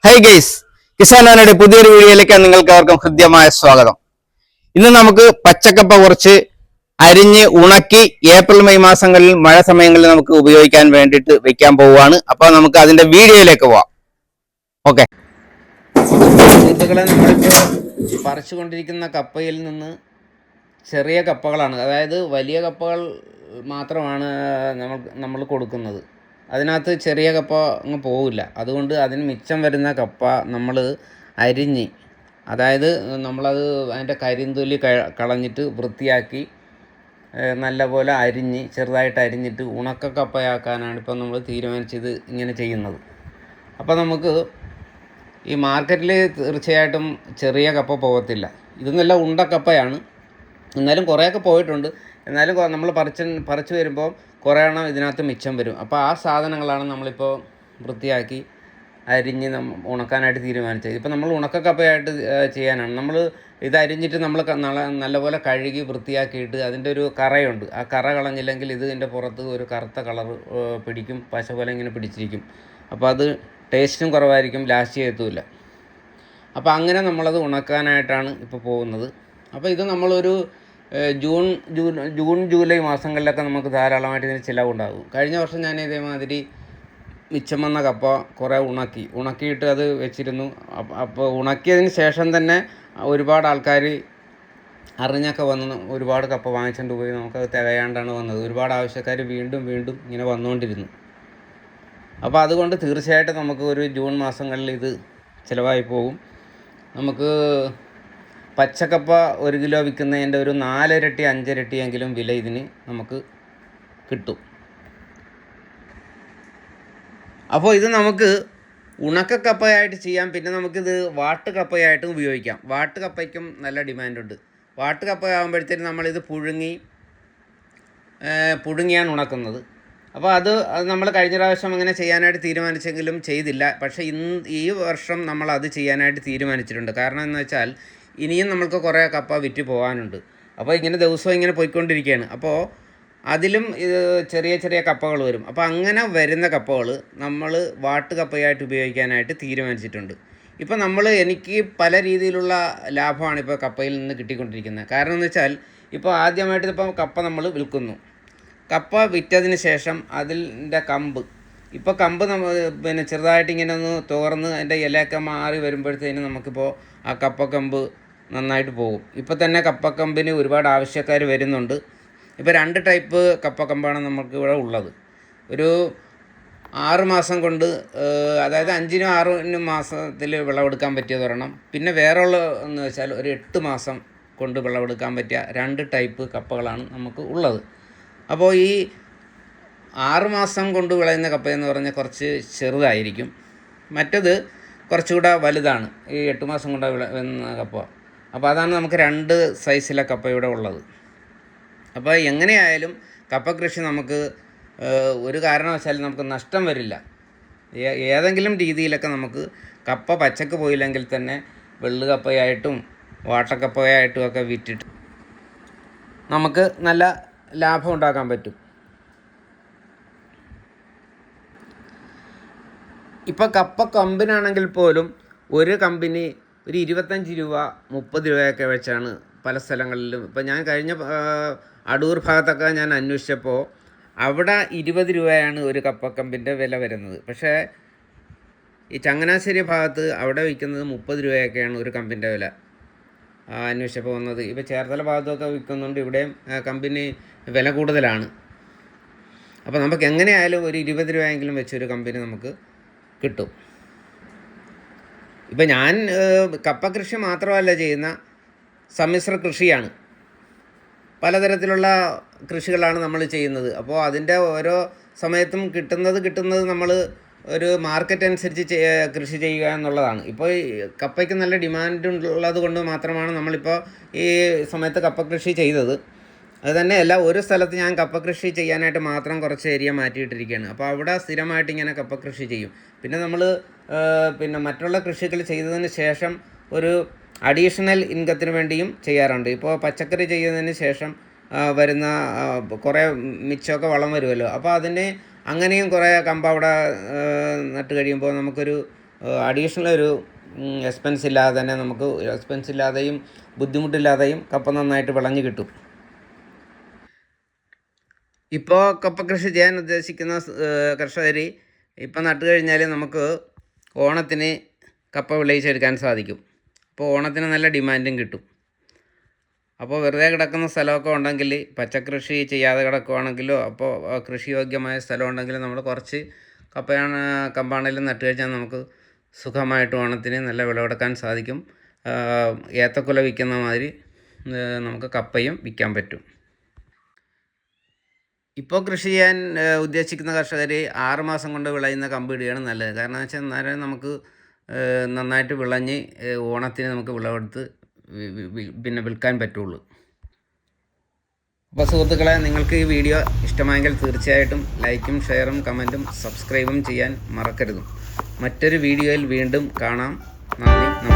High guys, കിസാനാനയുടെ പുതിയൊരു വീഡിയോയിലേക്ക് നിങ്ങൾക്ക് അവർക്കും ഹൃദ്യമായ സ്വാഗതം. ഇന്ന് നമുക്ക് പച്ചക്കപ്പ കുറച്ച് അരിഞ്ഞ് ഉണക്കി ഏപ്രിൽ മെയ് മാസങ്ങളിൽ മഴ സമയങ്ങളിൽ നമുക്ക് ഉപയോഗിക്കാൻ വേണ്ടിയിട്ട് വെക്കാൻ പോവുകയാണ്. അപ്പൊ നമുക്ക് അതിന്റെ വീഡിയോയിലേക്ക് പോവാം. ഓക്കെ, സുഹൃത്തുക്കളെ, നമ്മളിപ്പോൾ പറിച്ചുകൊണ്ടിരിക്കുന്ന കപ്പയിൽ നിന്ന് ചെറിയ കപ്പകളാണ്, അതായത് വലിയ കപ്പകൾ മാത്രമാണ് നമ്മൾ കൊടുക്കുന്നത്. അതിനകത്ത് ചെറിയ കപ്പ അങ്ങ് പോവില്ല. അതുകൊണ്ട് അതിന് മിച്ചം വരുന്ന കപ്പ നമ്മൾ അരിഞ്ഞ്, അതായത് നമ്മളത് അതിൻ്റെ കരിന്തൊലി കളഞ്ഞിട്ട് വൃത്തിയാക്കി നല്ലപോലെ അരിഞ്ഞ് ചെറുതായിട്ട് അരിഞ്ഞിട്ട് ഉണക്ക കപ്പയാക്കാനാണ് ഇപ്പോൾ നമ്മൾ തീരുമാനിച്ചത് ഇങ്ങനെ ചെയ്യുന്നത്. അപ്പോൾ നമുക്ക് ഈ മാർക്കറ്റിൽ തീർച്ചയായിട്ടും ചെറിയ കപ്പ പോകത്തില്ല. ഇതൊന്നല്ല, ഉണ്ടക്കപ്പയാണ്. എന്നാലും കുറേയൊക്കെ പോയിട്ടുണ്ട്. എന്നാലും നമ്മൾ പറിച്ച് വരുമ്പോൾ കുറേ എണ്ണം ഇതിനകത്ത് മിച്ചം വരും. അപ്പോൾ ആ സാധനങ്ങളാണ് നമ്മളിപ്പോൾ വൃത്തിയാക്കി അരിഞ്ഞ് ഉണക്കാനായിട്ട് തീരുമാനിച്ചത്. ഇപ്പോൾ നമ്മൾ ഉണക്കക്കപ്പയായിട്ട് ചെയ്യാനാണ്. നമ്മൾ ഇത് അരിഞ്ഞിട്ട് നമ്മൾ നല്ലപോലെ കഴുകി വൃത്തിയാക്കിയിട്ട് അതിൻ്റെ ഒരു കറയുണ്ട്. ആ കറ കളഞ്ഞില്ലെങ്കിൽ ഇതിൻ്റെ പുറത്ത് ഒരു കറുത്ത കളർ പിടിക്കും, പശ പോലെ ഇങ്ങനെ പിടിച്ചിരിക്കും. അപ്പോൾ അത് ടേസ്റ്റും കുറവായിരിക്കും, ലാസ്റ്റ് ചെയ്യത്തുമില്ല. അപ്പോൾ അങ്ങനെ നമ്മളത് ഉണക്കാനായിട്ടാണ് ഇപ്പോൾ പോകുന്നത്. അപ്പോൾ ഇത് നമ്മളൊരു ജൂൺ ജൂലൈ മാസങ്ങളിലൊക്കെ നമുക്ക് ധാരാളമായിട്ട് ഇതിന് ചിലവുണ്ടാകും. കഴിഞ്ഞ വർഷം ഞാൻ ഇതേമാതിരി മിച്ചം വന്ന കപ്പ കുറേ ഉണക്കിയിട്ട് അത് വെച്ചിരുന്നു. അപ്പോൾ ഉണക്കിയതിന് ശേഷം തന്നെ ഒരുപാട് ആൾക്കാർ അറിഞ്ഞൊക്കെ വന്ന് ഒരുപാട് കപ്പ വാങ്ങിച്ചുകൊണ്ട് പോയി. നമുക്കത് തികയാണ്ടാണ് വന്നത്. ഒരുപാട് ആവശ്യക്കാർ വീണ്ടും ഇങ്ങനെ വന്നുകൊണ്ടിരുന്നു. അപ്പോൾ അതുകൊണ്ട് തീർച്ചയായിട്ടും നമുക്ക് ഒരു ജൂൺ മാസങ്ങളിൽ ഇത് ചിലവായി പോകും. നമുക്ക് പച്ചക്കപ്പ 1 കിലോ വിൽക്കുന്നതിൻ്റെ ഒരു 4 ഇരട്ടി 5 ഇരട്ടിയെങ്കിലും വില ഇതിന് നമുക്ക് കിട്ടും. അപ്പോൾ ഇത് നമുക്ക് ഉണക്കക്കപ്പയായിട്ട് ചെയ്യാം. പിന്നെ നമുക്കിത് വാട്ടുകപ്പയായിട്ടും ഉപയോഗിക്കാം. വാട്ടുകപ്പയ്ക്കും നല്ല ഡിമാൻഡുണ്ട്. വാട്ടുകപ്പയാകുമ്പോഴത്തേനും നമ്മളിത് പുഴുങ്ങിയാണ് ഉണക്കുന്നത്. അപ്പോൾ അത് നമ്മൾ കഴിഞ്ഞ പ്രാവശ്യം അങ്ങനെ ചെയ്യാനായിട്ട് തീരുമാനിച്ചെങ്കിലും ചെയ്തില്ല. പക്ഷേ ഈ വർഷം നമ്മളത് ചെയ്യാനായിട്ട് തീരുമാനിച്ചിട്ടുണ്ട്. കാരണം എന്ന് വെച്ചാൽ ഇനിയും നമ്മൾക്ക് കുറേ കപ്പ വിറ്റ് പോകാനുണ്ട്. അപ്പോൾ ഇങ്ങനെ ദിവസവും ഇങ്ങനെ പോയിക്കൊണ്ടിരിക്കുകയാണ്. അപ്പോൾ അതിലും ചെറിയ കപ്പകൾ വരും. അപ്പോൾ അങ്ങനെ വരുന്ന കപ്പകൾ നമ്മൾ വാട്ടുകപ്പയായിട്ട് ഉപയോഗിക്കാനായിട്ട് തീരുമാനിച്ചിട്ടുണ്ട്. ഇപ്പോൾ എനിക്ക് പല രീതിയിലുള്ള ലാഭമാണ് ഇപ്പോൾ കപ്പയിൽ നിന്ന് കിട്ടിക്കൊണ്ടിരിക്കുന്നത്. കാരണം എന്ന് വെച്ചാൽ ഇപ്പോൾ ആദ്യമായിട്ട് ഇപ്പോൾ കപ്പ നമ്മൾ വിൽക്കുന്നു. കപ്പ വിറ്റതിന് ശേഷം അതിൻ്റെ കമ്പ് പിന്നെ ചെറുതായിട്ട് ഇങ്ങനെ ഒന്ന് തുറന്ന് അതിൻ്റെ ഇലയൊക്കെ മാറി വരുമ്പോഴത്തേനും നമുക്കിപ്പോൾ ആ കപ്പക്കമ്പ് നന്നായിട്ട് പോകും. ഇപ്പോൾ തന്നെ കപ്പക്കമ്പിന് ഒരുപാട് ആവശ്യക്കാർ വരുന്നുണ്ട്. ഇപ്പോൾ 2 ടൈപ്പ് കപ്പക്കമ്പാണ് നമുക്ക് ഇവിടെ ഉള്ളത്. ഒരു 6 മാസം കൊണ്ട്, അതായത് 5നും 6നും മാസത്തിൽ വിളവെടുക്കാൻ പറ്റിയത് ഒരെണ്ണം. പിന്നെ വേറെയുള്ള എന്ന് വെച്ചാൽ ഒരു 8 മാസം കൊണ്ട് വിളവെടുക്കാൻ പറ്റിയ 2 ടൈപ്പ് കപ്പകളാണ് നമുക്ക് ഉള്ളത്. അപ്പോൾ ഈ 6 മാസം കൊണ്ട് വിളയുന്ന കപ്പയെന്ന് പറഞ്ഞാൽ കുറച്ച് ചെറുതായിരിക്കും. മറ്റത് കുറച്ചുകൂടെ വലുതാണ്, ഈ 8 മാസം കൊണ്ട് വിളയുന്ന കപ്പ. അപ്പോൾ അതാണ് നമുക്ക് 2 സൈസിലെ കപ്പ ഇവിടെ ഉള്ളത്. അപ്പോൾ എങ്ങനെയായാലും കപ്പ കൃഷി നമുക്ക് ഒരു കാരണവശാലും നമുക്ക് നഷ്ടം വരില്ല. ഏതെങ്കിലും രീതിയിലൊക്കെ നമുക്ക് കപ്പ പച്ചക്ക് പോയില്ലെങ്കിൽ തന്നെ വെള്ളുകപ്പയായിട്ടും വാട്ടക്കപ്പയായിട്ടും ഒക്കെ വിറ്റിട്ട് നമുക്ക് നല്ല ലാഭം ഉണ്ടാക്കാൻ പറ്റും. ഇപ്പോൾ കപ്പ കമ്പിനാണെങ്കിൽ പോലും ഒരു കമ്പിന് ഒരു 25 രൂപ 30 രൂപയൊക്കെ വെച്ചാണ് പല സ്ഥലങ്ങളിലും. ഇപ്പോൾ ഞാൻ കഴിഞ്ഞ അടൂർ ഭാഗത്തൊക്കെ ഞാൻ അന്വേഷിച്ചപ്പോൾ അവിടെ 20 രൂപയാണ് ഒരു കപ്പക്കമ്പിൻ്റെ വില വരുന്നത്. പക്ഷേ ഈ ചങ്ങനാശ്ശേരി ഭാഗത്ത് അവിടെ വിൽക്കുന്നത് 30 രൂപയൊക്കെയാണ് ഒരു കമ്പിൻ്റെ വില അന്വേഷിച്ചപ്പോൾ വന്നത്. ഇപ്പോൾ ചേർത്തല ഭാഗത്തൊക്കെ വിൽക്കുന്നുണ്ട്. ഇവിടെയും കമ്പിന് വില കൂടുതലാണ്. അപ്പോൾ നമുക്ക് എങ്ങനെയായാലും ഒരു 20 രൂപയെങ്കിലും വെച്ചൊരു കമ്പിന് നമുക്ക് കിട്ടും. ഇപ്പം ഞാൻ കപ്പ കൃഷി മാത്രമല്ല ചെയ്യുന്ന, സമ്മിശ്ര കൃഷിയാണ്. പലതരത്തിലുള്ള കൃഷികളാണ് നമ്മൾ ചെയ്യുന്നത്. അപ്പോൾ അതിൻ്റെ ഓരോ സമയത്തും കിട്ടുന്നത് നമ്മൾ ഒരു മാർക്കറ്റ് അനുസരിച്ച് കൃഷി ചെയ്യുക എന്നുള്ളതാണ്. ഇപ്പോൾ കപ്പയ്ക്ക് നല്ല ഡിമാൻഡ് ഉള്ളത് കൊണ്ട് മാത്രമാണ് നമ്മളിപ്പോൾ ഈ സമയത്ത് കപ്പ കൃഷി ചെയ്തത്. അത് തന്നെയല്ല, ഒരു സ്ഥലത്ത് ഞാൻ കപ്പ കൃഷി ചെയ്യാനായിട്ട് മാത്രം കുറച്ച് ഏരിയ മാറ്റിയിട്ടിരിക്കുകയാണ്. അപ്പോൾ അവിടെ സ്ഥിരമായിട്ട് ഇങ്ങനെ കപ്പ കൃഷി ചെയ്യും. പിന്നെ നമ്മൾ പിന്നെ മറ്റുള്ള കൃഷികൾ ചെയ്തതിന് ശേഷം ഒരു അഡീഷണൽ ഇൻകത്തിന് വേണ്ടിയും ചെയ്യാറുണ്ട്. ഇപ്പോൾ പച്ചക്കറി ചെയ്യുന്നതിന് ശേഷം വരുന്ന കുറേ മിച്ചമൊക്കെ വളം വരുമല്ലോ. അപ്പോൾ അതിന് അങ്ങനെയും കുറേ കമ്പ് അവിടെ നട്ട് കഴിയുമ്പോൾ നമുക്കൊരു അഡീഷണൽ ഒരു എക്സ്പെൻസ് ഇല്ലാതെ തന്നെ നമുക്ക് എക്സ്പെൻസ് ഇല്ലാതെയും ബുദ്ധിമുട്ടില്ലാതെയും കപ്പ നന്നായിട്ട് വിളഞ്ഞ് കിട്ടും. ഇപ്പോൾ കപ്പ കൃഷി ചെയ്യാൻ ഉദ്ദേശിക്കുന്ന കർഷകർ ഇപ്പം നട്ടു കഴിഞ്ഞാൽ നമുക്ക് ഓണത്തിന് കപ്പ വിളയിച്ചെടുക്കാൻ സാധിക്കും. അപ്പോൾ ഓണത്തിന് നല്ല ഡിമാൻഡും കിട്ടും. അപ്പോൾ വെറുതെ കിടക്കുന്ന സ്ഥലമൊക്കെ ഉണ്ടെങ്കിൽ, പച്ചക്കൃഷി ചെയ്യാതെ കിടക്കുകയാണെങ്കിലോ അപ്പോൾ കൃഷിയോഗ്യമായ സ്ഥലം ഉണ്ടെങ്കിൽ നമ്മൾ കുറച്ച് കമ്പാണെങ്കിലും നട്ടു കഴിഞ്ഞാൽ നമുക്ക് സുഖമായിട്ട് ഓണത്തിന് നല്ല വിളവെടുക്കാൻ സാധിക്കും. ഏത്തക്കുല വിൽക്കുന്ന മാതിരി നമുക്ക് കപ്പയും വിൽക്കാൻ പറ്റും. ഇപ്പോൾ കൃഷി ചെയ്യാൻ ഉദ്ദേശിക്കുന്ന കർഷകർ 6 മാസം കൊണ്ട് വിളയുന്ന കമ്പ് ഇടുകയാണ് നല്ലത്. കാരണം എന്ന് വെച്ചാൽ നേരെ നമുക്ക് നന്നായിട്ട് വിളഞ്ഞ് ഓണത്തിന് നമുക്ക് വിളവെടുത്ത് പിന്നെ വിൽക്കാൻ പറ്റുള്ളൂ. അപ്പോൾ സുഹൃത്തുക്കളെ, നിങ്ങൾക്ക് ഈ വീഡിയോ ഇഷ്ടമായെങ്കിൽ തീർച്ചയായിട്ടും ലൈക്കും ഷെയറും കമൻറ്റും സബ്സ്ക്രൈബും ചെയ്യാൻ മറക്കരുത്. മറ്റൊരു വീഡിയോയിൽ വീണ്ടും കാണാം. നന്ദി.